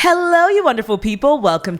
Hello, you wonderful people. Welcome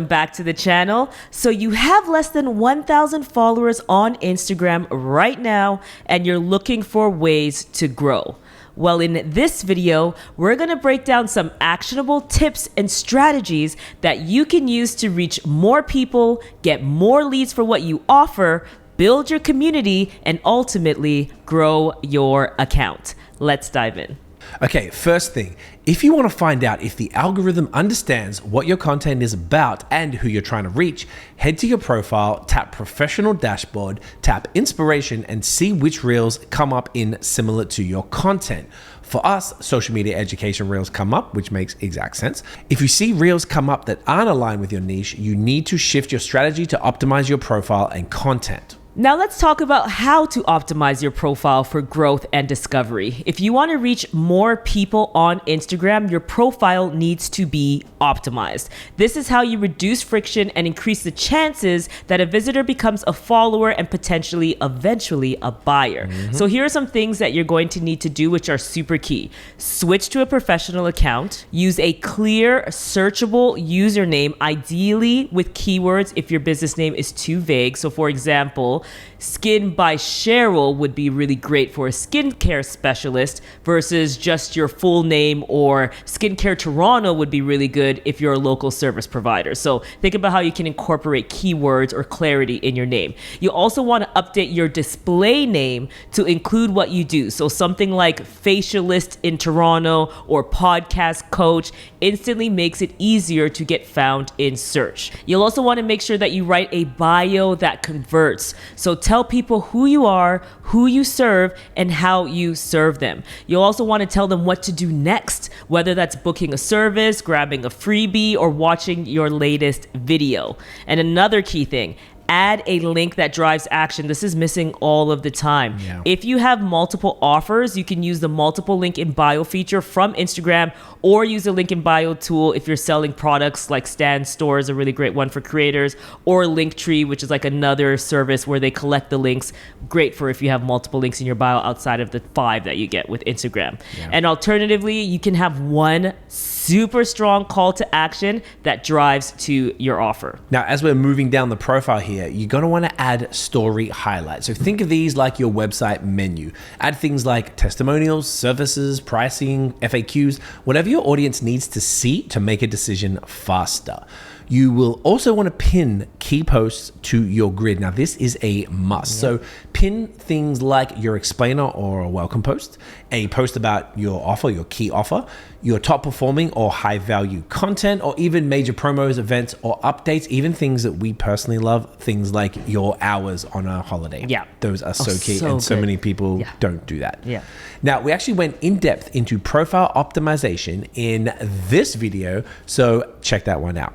back to the channel. So you have less than 1,000 followers on Instagram right now, and you're looking for ways to grow. Well, in this video, we're going to break down some actionable tips and strategies that you can use to reach more people, get more leads for what you offer, build your community, and ultimately grow your account. Let's dive in. Okay, first thing, if you want to find out if the algorithm understands what your content is about and who you're trying to reach, head to your profile, tap Professional Dashboard, tap Inspiration, and see which reels come up in similar to your content. For us, social media education reels come up, which makes exact sense. If you see reels come up that aren't aligned with your niche, you need to shift your strategy to optimize your profile and content. Now let's talk about how to optimize your profile for growth and discovery. If you want to reach more people on Instagram, your profile needs to be optimized. This is how you reduce friction and increase the chances that a visitor becomes a follower and potentially eventually a buyer. So here are some things that you're going to need to do, which are super key. Switch to a professional account. Use a clear, searchable username, ideally with keywords if your business name is too vague. So for example, Skin by Cheryl would be really great for a skincare specialist versus just your full name, or Skincare Toronto would be really good if you're a local service provider. So think about how you can incorporate keywords or clarity in your name. You also want to update your display name to include what you do. So something like facialist in Toronto or podcast coach instantly makes it easier to get found in search. You'll also want to make sure that you write a bio that converts. So tell people who you are, who you serve, and how you serve them. You'll also want to tell them what to do next, whether that's booking a service, grabbing a freebie, or watching your latest video. And another key thing, add a link that drives action. This is missing all of the time. If you have multiple offers, you can use the multiple link in bio feature from Instagram, or use a link in bio tool if you're selling products like Stan Store is a really great one for creators, or Linktree, which is like another service where they collect the links. Great for if you have multiple links in your bio outside of the 5 that you get with Instagram. And alternatively, you can have one super strong call to action that drives to your offer. Now, as we're moving down the profile here, you're going to want to add story highlights. So think of these like your website menu. Add things like testimonials, services, pricing, FAQs, whatever your audience needs to see to make a decision faster. You will also want to pin key posts to your grid. Now, this is a must. So pin things like your explainer or a welcome post, a post about your offer, your key offer, your top performing or high value content, or even major promos, events, or updates, even things that we personally love, things like your hours on a holiday. Those are so key, and so many people don't do that. Now, we actually went in depth into profile optimization in this video, so check that one out.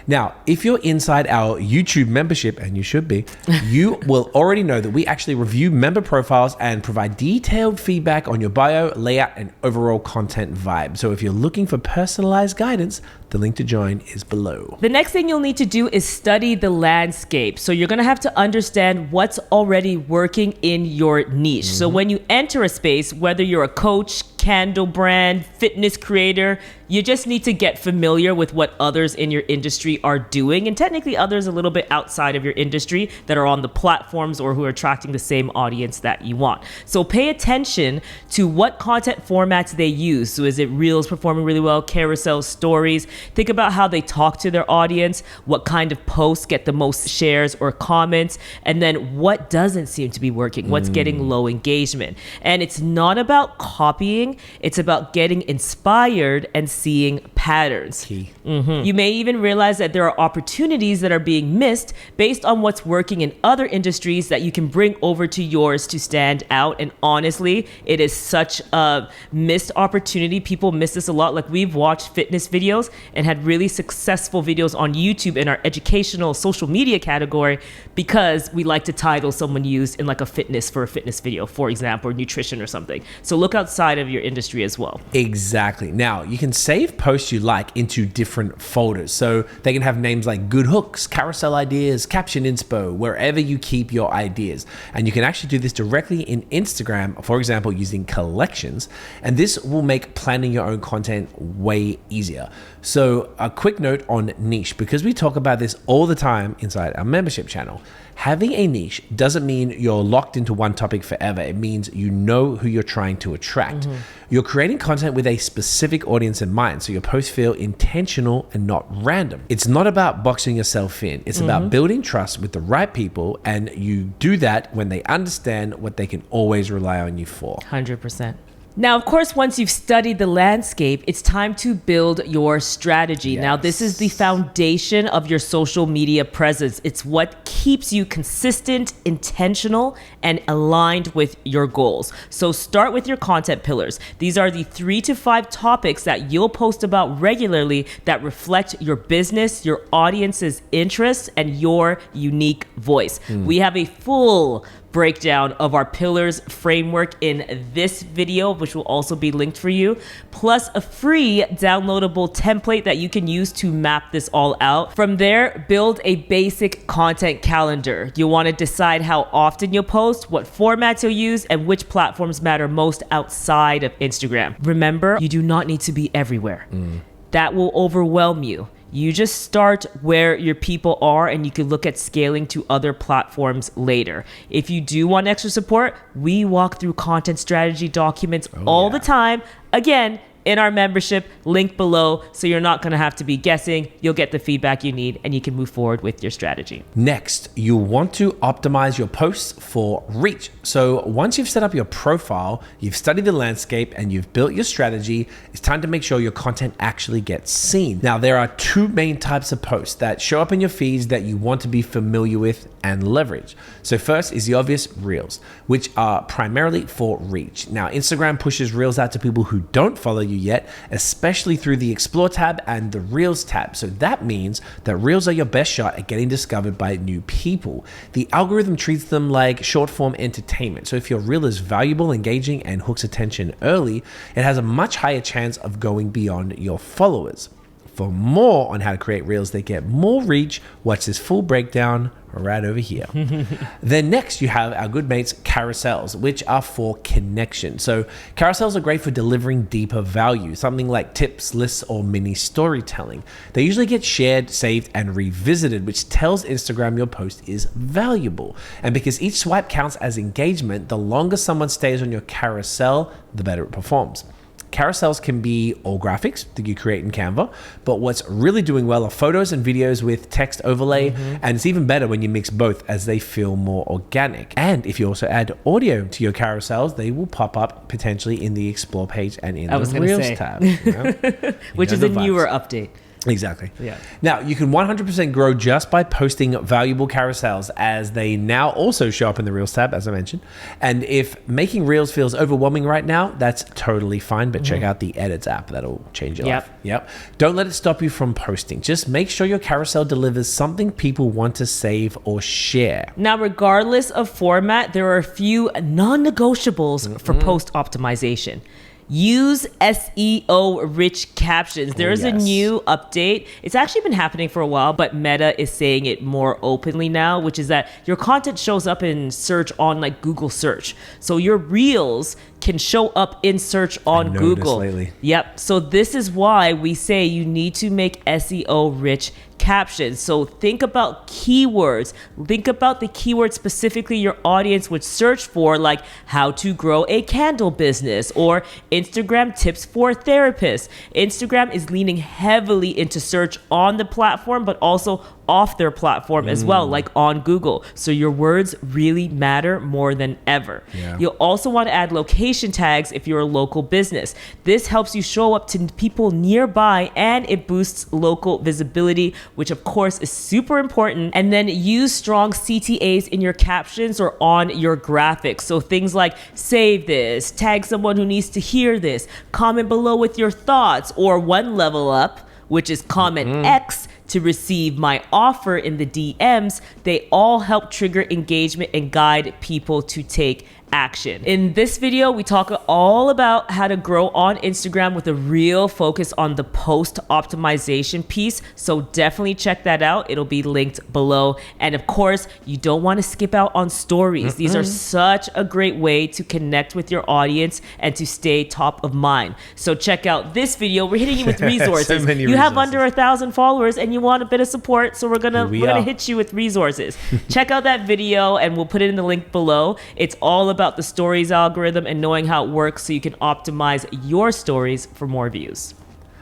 Now, if you're inside our YouTube membership, and you should be, you will already know that we actually review member profiles and provide detailed feedback on your bio, layout, and overall content vibe. So if you're looking for personalized guidance, the link to join is below. The next thing you'll need to do is study the landscape. So you're going to have to understand what's already working in your niche. So when you enter a space, whether you're a coach, candle brand, fitness creator, you just need to get familiar with what others in your industry are doing, and technically others a little bit outside of your industry that are on the platforms or who are attracting the same audience that you want. So pay attention to what content formats they use. So is it reels performing really well, carousel, stories? Think about how they talk to their audience, what kind of posts get the most shares or comments, and then what doesn't seem to be working, what's getting low engagement. And it's not about copying, it's about getting inspired and seeing patterns. You may even realize that there are opportunities that are being missed based on what's working in other industries that you can bring over to yours to stand out. And honestly, it is such a missed opportunity. People miss this a lot. Like, we've watched fitness videos and had really successful videos on YouTube in our educational social media category because we like to title someone used in like a fitness for a fitness video, for example, or nutrition or something. So look outside of your industry as well. Exactly. Now, you can save posts posts you like into different folders. So they can have names like good hooks, carousel ideas, caption inspo, wherever you keep your ideas. And you can actually do this directly in Instagram, for example, using collections. And this will make planning your own content way easier. So a quick note on niche, because we talk about this all the time inside our membership channel. Having a niche doesn't mean you're locked into one topic forever. It means you know who you're trying to attract. You're creating content with a specific audience in mind, so your posts feel intentional and not random. It's not about boxing yourself in. It's about building trust with the right people, and you do that when they understand what they can always rely on you for. 100%. Now, of course, once you've studied the landscape, it's time to build your strategy. Now, this is the foundation of your social media presence. It's what keeps you consistent, intentional, and aligned with your goals. So start with your content pillars. These are the 3 to 5 topics that you'll post about regularly that reflect your business, your audience's interests, and your unique voice. We have a full breakdown of our pillars framework in this video, which will also be linked for you, plus a free downloadable template that you can use to map this all out. From there, build a basic content calendar. You'll want to decide how often you'll post, what formats you'll use, and which platforms matter most outside of Instagram. Remember, you do not need to be everywhere. That will overwhelm you. You just start where your people are, and you can look at scaling to other platforms later. If you do want extra support, we walk through content strategy documents all the time. Again, in our membership, link below, so you're not gonna have to be guessing. You'll get the feedback you need, and you can move forward with your strategy. Next, you want to optimize your posts for reach. So once you've set up your profile, you've studied the landscape, and you've built your strategy, it's time to make sure your content actually gets seen. Now, there are 2 main types of posts that show up in your feeds that you want to be familiar with and leverage. So first is the obvious, Reels, which are primarily for reach. Now, Instagram pushes Reels out to people who don't follow you yet, especially through the Explore tab and the Reels tab. So that means that Reels are your best shot at getting discovered by new people. The algorithm treats them like short form entertainment. So if your Reel is valuable, engaging, and hooks attention early, it has a much higher chance of going beyond your followers. For more on how to create Reels that get more reach, watch this full breakdown right over here. Then next you have our good mates carousels, which are for connection. So carousels are great for delivering deeper value, something like tips, lists, or mini storytelling. They usually get shared, saved, and revisited, which tells Instagram your post is valuable. And because each swipe counts as engagement, the longer someone stays on your carousel, the better it performs. Carousels can be all graphics that you create in Canva, but what's really doing well are photos and videos with text overlay, and it's even better when you mix both as they feel more organic. And if you also add audio to your carousels, they will pop up potentially in the Explore page and in the Reels tab. Which is a newer update. Exactly. Yeah. Now, you can 100% grow just by posting valuable carousels, as they now also show up in the Reels tab, as I mentioned. And if making Reels feels overwhelming right now, that's totally fine, but check out the Edits app. That'll change your life. Yep. Don't let it stop you from posting. Just make sure your carousel delivers something people want to save or share. Now, regardless of format, there are a few non-negotiables for post optimization. Use SEO-rich captions. There is a new update. It's actually been happening for a while, but Meta is saying it more openly now, which is that your content shows up in search on like Google search. So your Reels can show up in search on Google. Lately. Yep. So this is why we say you need to make SEO-rich captions. So think about keywords. Think about the keywords specifically your audience would search for, like how to grow a candle business or Instagram tips for therapists. Instagram is leaning heavily into search on the platform, but also off their platform as well, like on Google. So your words really matter more than ever. You'll also want to add location tags if you're a local business. This helps you show up to people nearby, and it boosts local visibility, which of course is super important. And then use strong CTAs in your captions or on your graphics. So things like save this, tag someone who needs to hear this, comment below with your thoughts, or one level up, which is comment X to receive my offer in the DMs. They all help trigger engagement and guide people to take action. In this video, we talk all about how to grow on Instagram with a real focus on the post optimization piece. So definitely check that out. It'll be linked below. And of course, you don't want to skip out on stories. These are such a great way to connect with your audience and to stay top of mind. So check out this video. We're hitting you with resources. You have under 1,000 followers and you want a bit of support. So we're gonna hit you with resources. Check out that video and we'll put it in the link below. It's all about the stories algorithm and knowing how it works so you can optimize your stories for more views.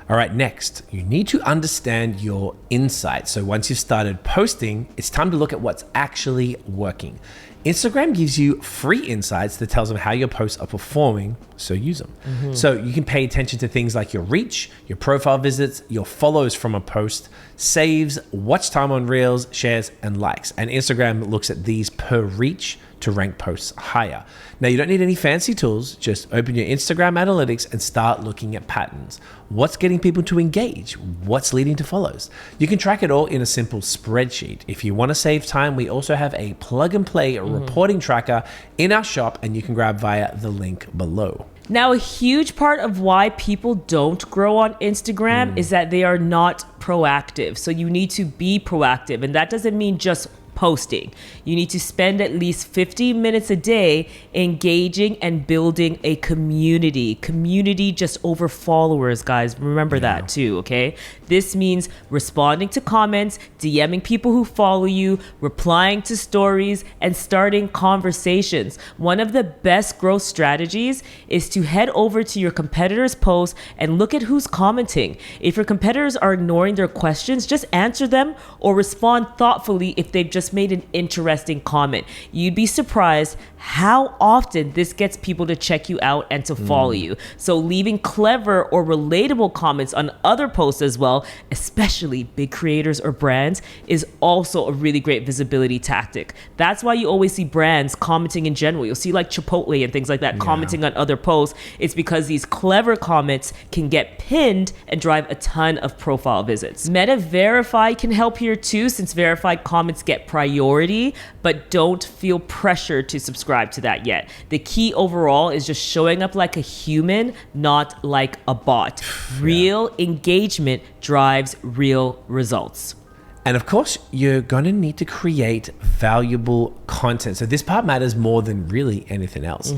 All right, next, you need to understand your insights. So once you've started posting, it's time to look at what's actually working. Instagram gives you free insights that tells them how your posts are performing, so use them. So you can pay attention to things like your reach, your profile visits, your follows from a post, saves, watch time on Reels, shares, and likes. And Instagram looks at these per reach to rank posts higher. Now, you don't need any fancy tools. Just open your Instagram analytics and start looking at patterns. What's getting people to engage? What's leading to follows? You can track it all in a simple spreadsheet. If you want to save time, we also have a plug and play reporting tracker in our shop, and you can grab via the link below. Now, a huge part of why people don't grow on Instagram is that they are not proactive. So you need to be proactive. And that doesn't mean just posting. You need to spend at least 15 minutes a day engaging and building a community. Community just over followers, guys. Remember that too, okay? This means responding to comments, DMing people who follow you, replying to stories, and starting conversations. One of the best growth strategies is to head over to your competitors' posts and look at who's commenting. If your competitors are ignoring their questions, just answer them or respond thoughtfully if they've just made an interesting comment. You'd be surprised how often this gets people to check you out and to follow you. So leaving clever or relatable comments on other posts as well, especially big creators or brands, is also a really great visibility tactic. That's why you always see brands commenting in general. You'll see like Chipotle and things like that commenting on other posts. It's because these clever comments can get pinned and drive a ton of profile visits. Meta Verify can help here too, since verified comments get priority, but don't feel pressure to subscribe to that yet. The key overall is just showing up like a human, not like a bot. Real engagement drives real results. And of course, you're going to need to create valuable content. So this part matters more than really anything else.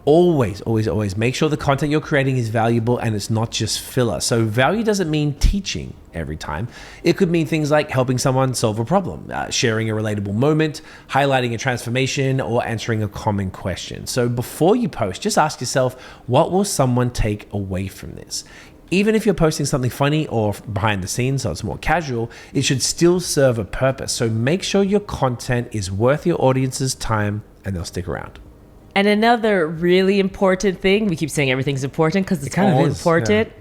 Always, always, always make sure the content you're creating is valuable and it's not just filler. So value doesn't mean teaching every time. It could mean things like helping someone solve a problem, sharing a relatable moment, highlighting a transformation, or answering a common question. So before you post, just ask yourself, what will someone take away from this? Even if you're posting something funny or behind the scenes, so it's more casual, it should still serve a purpose. So make sure your content is worth your audience's time and they'll stick around. And another really important thing, we keep saying everything's important because it's all important.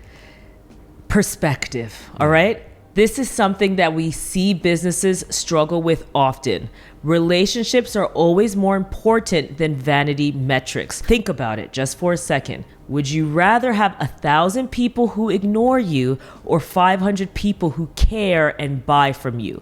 Perspective, all right? This is something that we see businesses struggle with often. Relationships are always more important than vanity metrics. Think about it just for a second. Would you rather have 1,000 people who ignore you or 500 people who care and buy from you?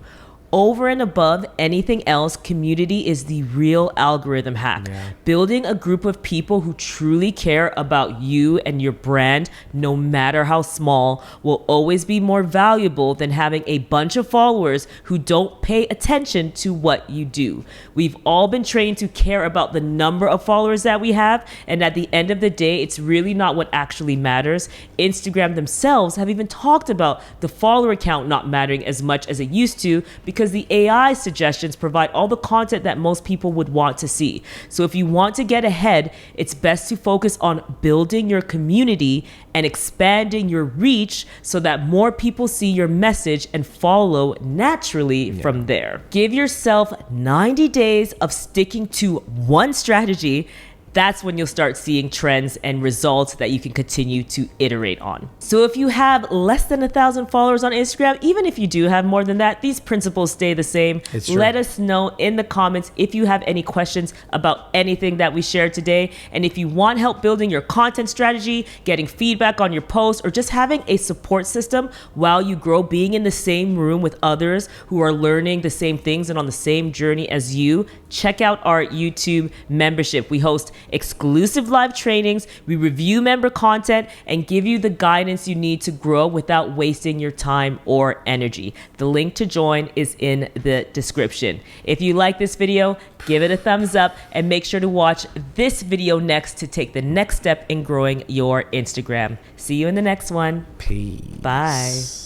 Over and above anything else, community is the real algorithm hack. Building a group of people who truly care about you and your brand, no matter how small, will always be more valuable than having a bunch of followers who don't pay attention to what you do. We've all been trained to care about the number of followers that we have, and at the end of the day, it's really not what actually matters. Instagram themselves have even talked about the follower count not mattering as much as it used to, because the AI suggestions provide all the content that most people would want to see. So if you want to get ahead, it's best to focus on building your community and expanding your reach so that more people see your message and follow naturally from there. Give yourself 90 days of sticking to one strategy. That's when you'll start seeing trends and results that you can continue to iterate on. So if you have less than 1,000 followers on Instagram, even if you do have more than that, these principles stay the same. Let us know in the comments if you have any questions about anything that we shared today. And if you want help building your content strategy, getting feedback on your posts, or just having a support system while you grow, being in the same room with others who are learning the same things and on the same journey as you, check out our YouTube membership. We host exclusive live trainings, we review member content, and give you the guidance you need to grow without wasting your time or energy. The link to join is in the description. If you like this video, give it a thumbs up and make sure to watch this video next to take the next step in growing your Instagram. See you in the next one. Peace. Bye.